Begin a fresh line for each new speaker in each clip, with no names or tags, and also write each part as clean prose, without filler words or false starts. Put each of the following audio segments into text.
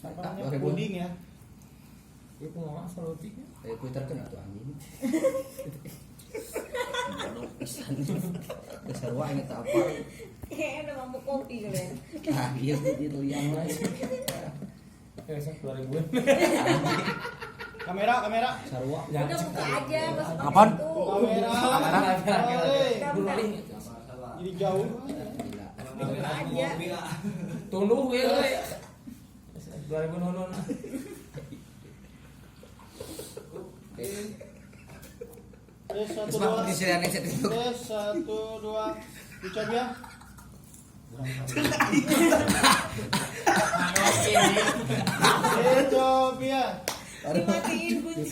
apa namanya puding ya.
Itu ngomong asal rotinya.
Kuwi terkenal tuh anjing. Bodoh pisan. Dasar wae eta apa?
Udah mabuk kopi kalian.
Ah, iya itu yang lain.
Besok 2000-an.
Kamera.
Sarua.
Udah buka aja pas
Apaan?
Kamera.
Guling.
Jadi jauh.
Gila.
Buka aja.
Tunduk we. 2000 nonon.
Satu
Sebab
dua.
disirian set itu.
Satu dua. Dicoba ya. Dicoba ya.
Dimatiin kunci.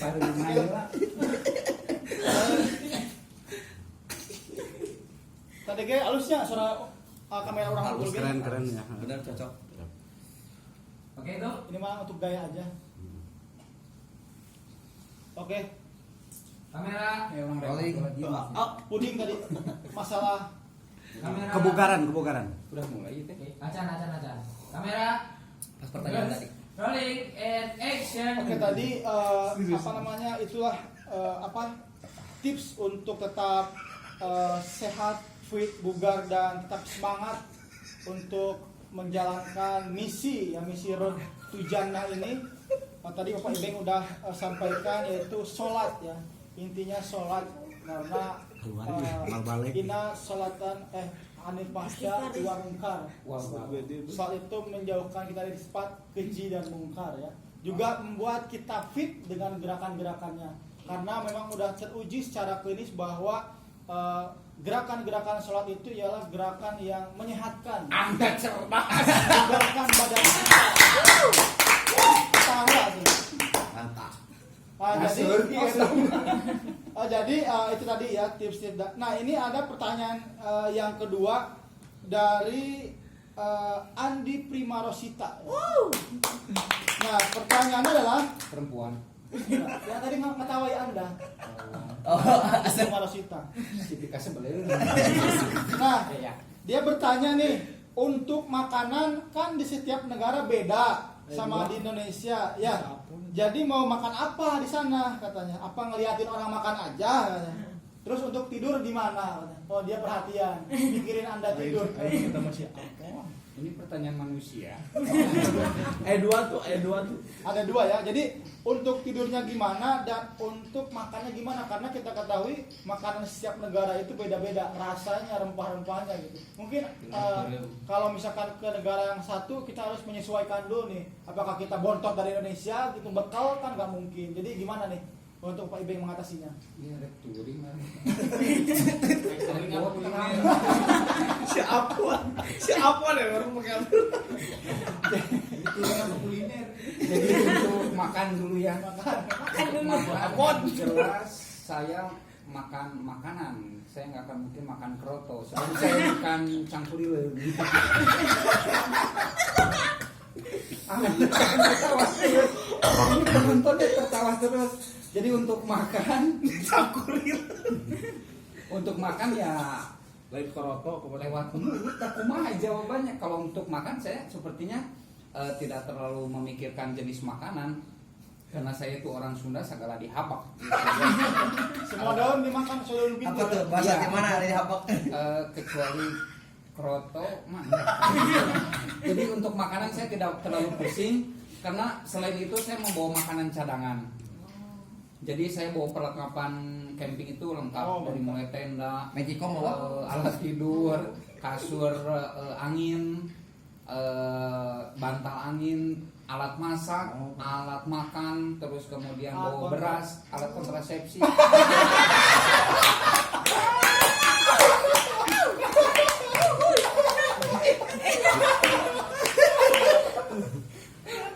Tadi ge halusnya suara kamera orang
Halus,
unggul ge.
keren ya.
Benar cocok.
Oke, itu.
Ini mah untuk gaya aja. Oke.
Kamera.
Rolling.
Puding tadi masalah
Kamera.
Kebugaran.
Udah mulai itu.
Acan. Kamera.
Pas pertanyaan tadi.
Rolling and action.
Oke tadi apa namanya itulah tips untuk tetap sehat, fit, bugar dan tetap semangat untuk menjalankan misi Road to Jannah ini. Tadi Bapak Ibeng udah sampaikan yaitu sholat ya, intinya sholat karena ina sholatan anil fahsya wa munkar. Sholat itu menjauhkan kita dari sifat keji dan mungkar ya. Juga membuat kita fit dengan gerakan-gerakannya. Karena memang udah teruji secara klinis bahwa gerakan-gerakan sholat itu ialah gerakan yang menyehatkan.
Anda cerdas.
Gerakan badan kita. Tahu tuh.
Mantap.
Jadi itu tadi ya tips-tips. Nah ini ada pertanyaan yang kedua dari Andi Primarosita. Nah pertanyaannya adalah
Perempuan.
yang tadi ngetawai Anda. Andi Primarosita.
Tipikal sebelum.
Nah dia bertanya nih, untuk makanan kan di setiap negara beda sama di Indonesia ya. Jadi mau makan apa di sana katanya? Apa ngeliatin orang makan aja katanya. Terus untuk tidur di mana? Oh dia perhatian, mikirin Anda tidur.
Kita masih apa? Ini pertanyaan manusia.
dua tuh.
Ada dua ya. Jadi untuk tidurnya gimana dan untuk makannya gimana? Karena kita ketahui makanan setiap negara itu beda-beda rasanya, rempah-rempahnya gitu. Mungkin kalau misalkan ke negara yang satu kita harus menyesuaikan dulu nih. Apakah kita bontot dari Indonesia gitu bekal kan nggak mungkin. Jadi gimana nih untuk Pak Ibeng mengatasinya?
Iya, ada touring lah.
Siapa deh baru pakai
Touring apa kuliner? Jadi untuk makan dulu ya.
Makan dulu.
Makan jelas saya makan makanan. Saya nggak akan mungkin makan kroto. Soalnya saya makan cangkulile. Penontonnya tertawa terus. Jadi untuk makan untuk makan ya
lewat kroto
lewat mulut. Kumaha jawabannya. Kalau untuk makan saya sepertinya tidak terlalu memikirkan jenis makanan karena saya itu orang Sunda segala dihabak.
Semua daun dimakan selalu pintu.
Apa tuh
bahasa
gimana dihabak? Kecuali kroto mana. Jadi untuk makanan saya tidak terlalu pusing karena selain itu saya membawa makanan cadangan. Jadi saya bawa perlengkapan camping itu lengkap dari mulai tenda, alat tidur, kasur angin, bantal angin, alat masak, alat makan, terus kemudian bawa beras, alat kontrasepsi.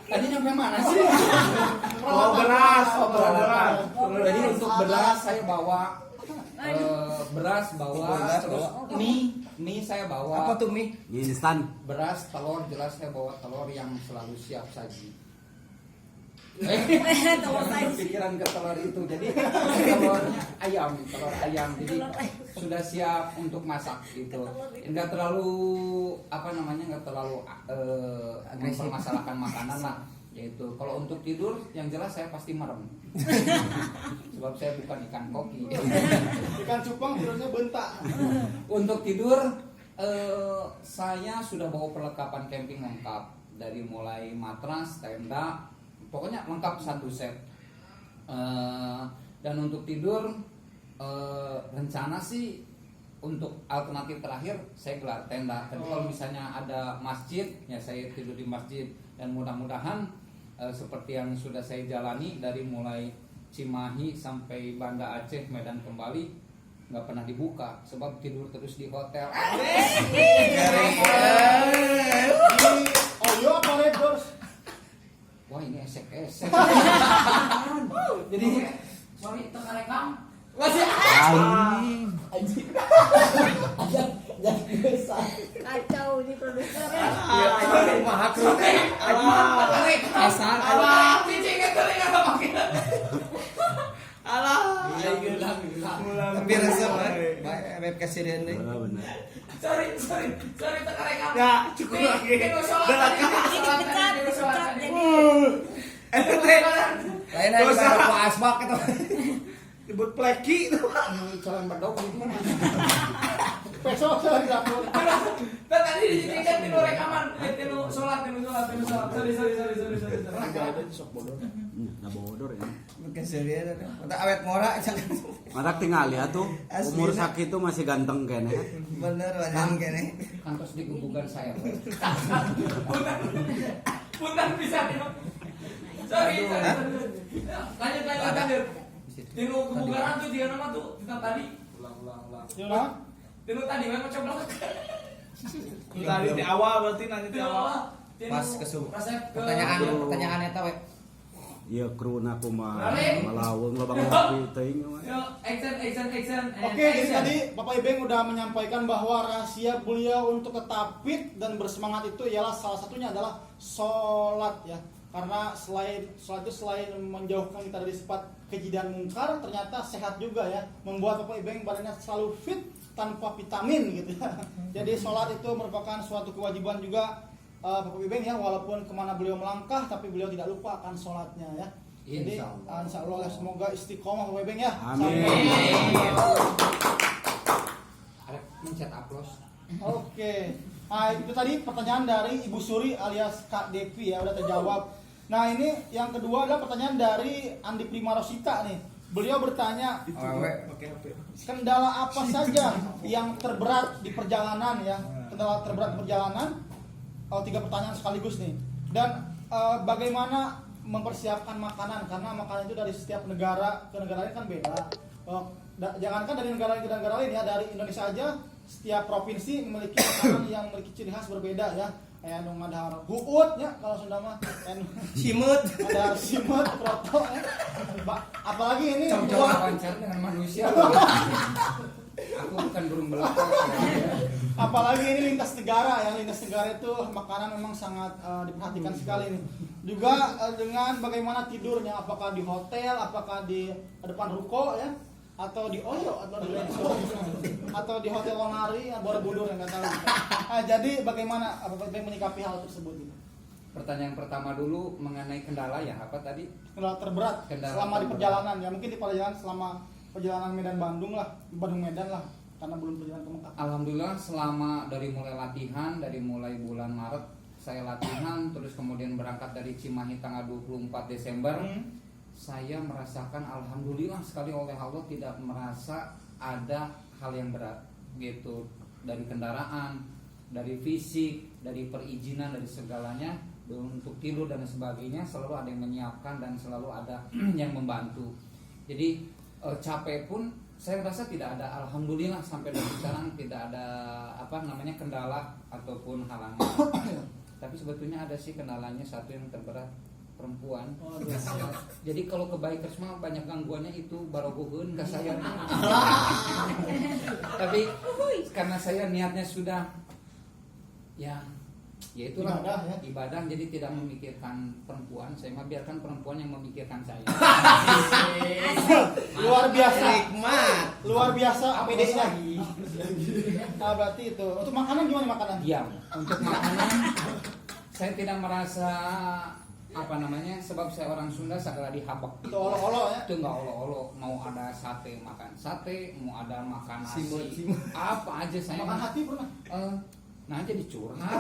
Tadi nyampe mana sih?
beras.
Jadi untuk beras saya bawa terus mie saya bawa.
Apa tuh mie? Mie instan.
Beras, telur jelas saya bawa telur yang selalu siap saji.
Telur saji.
Pikiran ke telur itu. Jadi telur ayam. Jadi sudah siap untuk masak gitu. Enggak terlalu enggak terlalu agresif masalahkan makanan lah. Yaitu kalau untuk tidur yang jelas saya pasti merem. Sebab saya bukan ikan koki.
Ikan cupang tidurnya bentak.
Untuk tidur saya sudah bawa perlengkapan camping lengkap, dari mulai matras, tenda, pokoknya lengkap satu set. Dan untuk tidur rencana sih untuk alternatif terakhir saya gelar tenda. Tapi kalau misalnya ada masjid, ya saya tidur di masjid. Dan mudah-mudahan seperti yang sudah saya jalani dari mulai Cimahi sampai Banda Aceh, Medan kembali, nggak pernah dibuka sebab tidur terus di hotel.
Oh iya apa Red Doors?
Wah ini esek-esek. Jadi sorry tengah rekam. Masih
Kacau ini produsernya.
asal
Tapi resep baik kasih dia nih.
Benar.
sorry tengah rekam.
Ya, cukup lagi.
Ini pecat jadi.
Lain aja
Dosa.
ada asbak itu.
Disebut pleki itu.
Calon bedok gitu.
Besok saya di dapur.
Tadi diceritakan di rekaman, tinu sholat. Sorry.
Nah bodor ya.
Kasih dia nih. Untuk awet mora jangan.
Matak tinggal ya tuh. Umur
Asli,
sakit tuh masih ganteng kayaknya.
Bener banget kene.
Kantos di gugugan saya. Punten bisa nih. Sorry. Lanjut. Tinu kebugaran tuh dia nama tuh tentang tadi. Ulang.
Gimana?
Tinu tadi memang coba.
Tadi di awal berarti nanti di awal.
Pas pertanyaan eta we.
Iya kru naku mah
Balik.
malaweng lobang ngopi teuing mah.
Yo, action.
Oke, jadi tadi Bapak Ibeng udah menyampaikan bahwa rahasia beliau untuk tetap fit dan bersemangat itu ialah salah satunya adalah sholat ya. Karena sholat itu selain menjauhkan kita dari sifat keji dan mungkar, ternyata sehat juga ya. Membuat Bapak Ibeng badannya selalu fit tanpa vitamin gitu ya. Jadi sholat itu merupakan suatu kewajiban juga Bapak Ibeng ya, walaupun kemana beliau melangkah tapi beliau tidak lupa akan sholatnya ya. Jadi insya Allah semoga istiqomah Bapak Ibeng ya.
Amin.
Ada mencet upload.
Oke. Nah itu tadi pertanyaan dari Ibu Suri alias Kak Devi ya, udah terjawab. Nah ini yang kedua adalah pertanyaan dari Andi Prima Rosita nih. Beliau bertanya,
Pakai HP.
kendala apa saja yang terberat di perjalanan ya? Kendala terberat di perjalanan. Kalau 3 pertanyaan sekaligus nih. Dan bagaimana mempersiapkan makanan, karena makanan itu dari setiap negara ke negara lain kan beda. Jangankan dari negara ke negara lain ya, dari Indonesia aja setiap provinsi memiliki makanan yang memiliki ciri khas berbeda ya. Kayak ada huut ya kalau Sunda mah,
Simut.
ada simut, kroto ya. Apalagi ini
Coba wawancara dengan manusia. Aku bukan burung belakang.
apalagi ini lintas negara ya, lintas negara itu makanan memang sangat diperhatikan sekali nih. Juga dengan bagaimana tidurnya, apakah di hotel, apakah di depan ruko ya, atau di Oyo atau di hotel Lonari Borobudur yang nggak tahu. Nah, jadi bagaimana Bapak menyikapi hal tersebut ini?
Pertanyaan pertama dulu mengenai kendala ya, apa tadi?
Kendala terberat
Kendala
selama di
terberat.
perjalanan ya, mungkin di perjalanan selama perjalanan Medan Bandung lah, Bandung Medan lah, karena belum perjalanan ke Mekah.
Alhamdulillah selama dari mulai latihan, dari mulai bulan Maret saya latihan, terus kemudian berangkat dari Cimahi tanggal 24 Desember. Saya merasakan alhamdulillah sekali oleh Allah tidak merasa ada hal yang berat gitu, dari kendaraan, dari fisik, dari perizinan, dari segalanya, untuk tidur dan sebagainya selalu ada yang menyiapkan dan selalu ada yang membantu. Jadi capek pun saya rasa tidak ada, alhamdulillah sampai dari sekarang tidak ada kendala ataupun halangan. Tapi sebetulnya ada sih kendalanya, satu yang terberat, perempuan. Jadi kalau ke bikers mah banyak gangguannya itu barogoheun ke saya. Tapi karena saya niatnya sudah ya itulah ibadah, jadi tidak memikirkan perempuan. Saya mah biarkan perempuan yang memikirkan saya.
Luar biasa,
Nikmat.
luar biasa APD-nya. Nah, berarti itu. Untuk makanan gimana makanan?
Iya, untuk makanan saya tidak merasa apa namanya, sebab saya orang Sunda segala dihabak
Itu olo-olo ya.
itu nggak olo-olo, mau ada sate makan sate, mau ada makan nasi,
Simut.
apa aja saya
Makan hati pernah.
nah jadi curhat.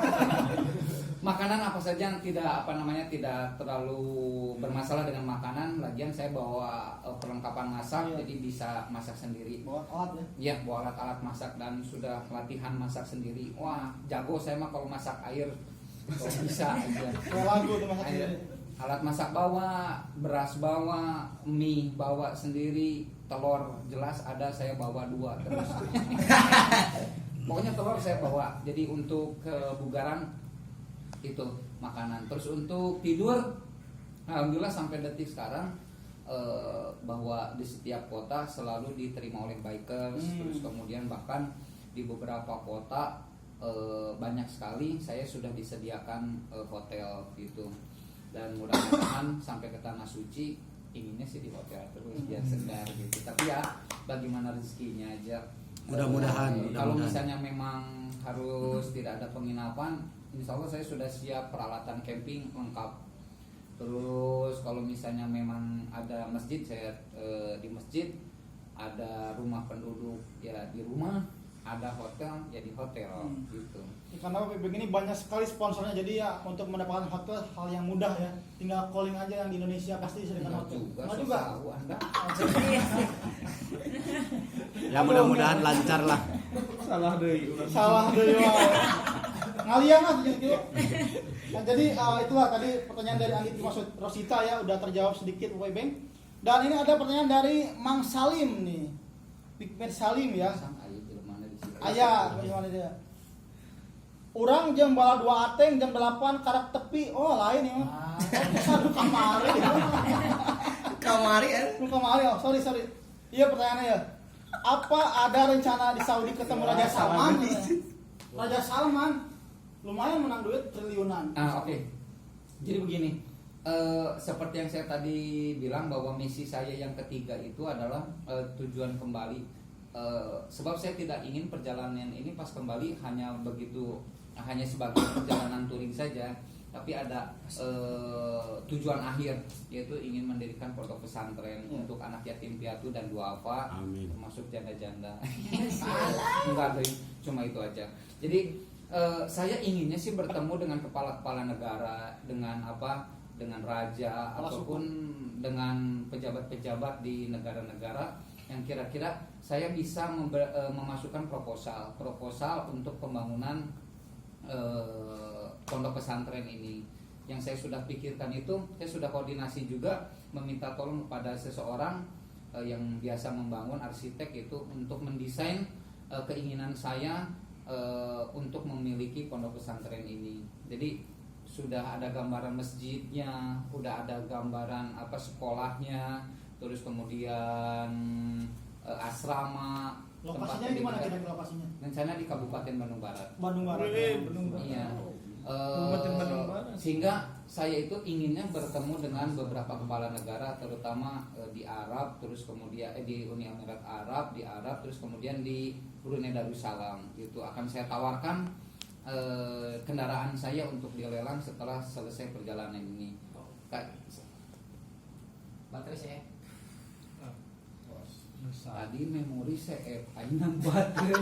Makanan apa saja yang tidak apa namanya tidak terlalu bermasalah dengan makanan. Lagian saya bawa perlengkapan masak,
Iya.
jadi bisa masak sendiri.
Bawa alat ya.
Ya, bawa alat-alat masak dan sudah latihan masak sendiri. Wah, jago saya mah kalau masak air. Kalau bisa aja.
Kayak lagu tuh masak
Air.
sendiri.
Alat masak bawa, beras bawa, mie bawa sendiri, telur jelas ada, saya bawa 2 terus. Pokoknya telur saya bawa. Jadi untuk kebugaran itu makanan. Terus untuk tidur, alhamdulillah sampai detik sekarang bahwa di setiap kota selalu diterima oleh bikers. Terus kemudian bahkan di beberapa kota banyak sekali saya sudah disediakan hotel gitu. Dan mudah-mudahan sampai ke tanah suci inginnya sih di hotel terus biar segar gitu. Tapi ya bagaimana rezekinya aja.
Mudah-mudahan,
Kalau
mudah-mudahan.
misalnya memang harus tidak ada penginapan, insya Allah saya sudah siap peralatan camping lengkap. Terus kalau misalnya memang ada masjid, saya di masjid, ada rumah penduduk ya di rumah, ada hotel ya di hotel gitu.
Karena PBG ini banyak sekali sponsornya, jadi ya untuk mendapatkan hotel hal yang mudah ya. Tinggal calling aja yang di Indonesia pasti disediakan hotel.
Juga,
Enggak
so
juga.
tahu Anda.
Ya mudah-mudahan lancar lah.
Salah deui urang.
Salah deh wae. Ngalian lah jeung kieu. Nah, jadi itulah tadi pertanyaan dari Andi maksud Rosita ya udah terjawab sedikit Boy Bang. Dan ini ada pertanyaan dari Mang Salim nih. Pigmet Salim ya.
Sang aya jelema di situ.
Aya, bagaimana dia? Urang jam bala 2 ateng jam 8 karak tepi. Oh, lain ya. Aduh kamari.
Kamari kan.
Lu kamari. Oh, sorry. Iya pertanyaannya ya. Apa ada rencana di Saudi ketemu Raja Salman? Raja Salman lumayan menang duit triliunan.
Oke. Jadi begini, seperti yang saya tadi bilang bahwa misi saya yang ketiga itu adalah tujuan kembali. Sebab saya tidak ingin perjalanan ini pas kembali hanya sebagai perjalanan touring saja, tapi ada tujuan akhir, yaitu ingin mendirikan pondok pesantren untuk anak yatim piatu dan duafa,
Amin.
termasuk janda-janda. Enggak, cuma itu aja. Jadi saya inginnya sih bertemu dengan kepala-kepala negara, dengan raja ataupun dengan pejabat-pejabat di negara-negara yang kira-kira saya bisa memasukkan proposal untuk pembangunan pondok pesantren ini. Yang saya sudah pikirkan itu, saya sudah koordinasi juga meminta tolong kepada seseorang yang biasa membangun, arsitek itu, untuk mendesain keinginan saya untuk memiliki pondok pesantren ini. Jadi sudah ada gambaran masjidnya, udah ada gambaran sekolahnya, terus kemudian asrama.
Lokasinya di mana kira-kira lokasinya?
Rencana di Kabupaten Bandung Barat.
Bandung Barat.
Iya.
Kabupaten Bandung Barat.
Sehingga saya itu inginnya bertemu dengan beberapa kepala negara, terutama di Arab, terus kemudian di Uni Emirat Arab, terus kemudian di Brunei Darussalam. Itu akan saya tawarkan kendaraan saya untuk dilelang setelah selesai perjalanan ini. Baterai saya. Tadi memori saya ayeuna baterai.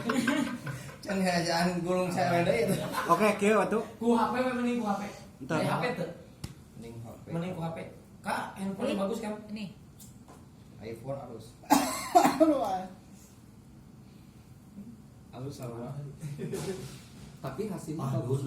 Can ngajaan gulung saya deui itu.
Oke, kieu atuh.
Ku HP mending ku HP.
Entar.
HP tuh.
Mending HP.
Mending ku HP. Kak, handphone bagus kan?
Ini.
iPhone harus.
Aduh, ay.
Alus salah.
Tapi hasilnya bagus.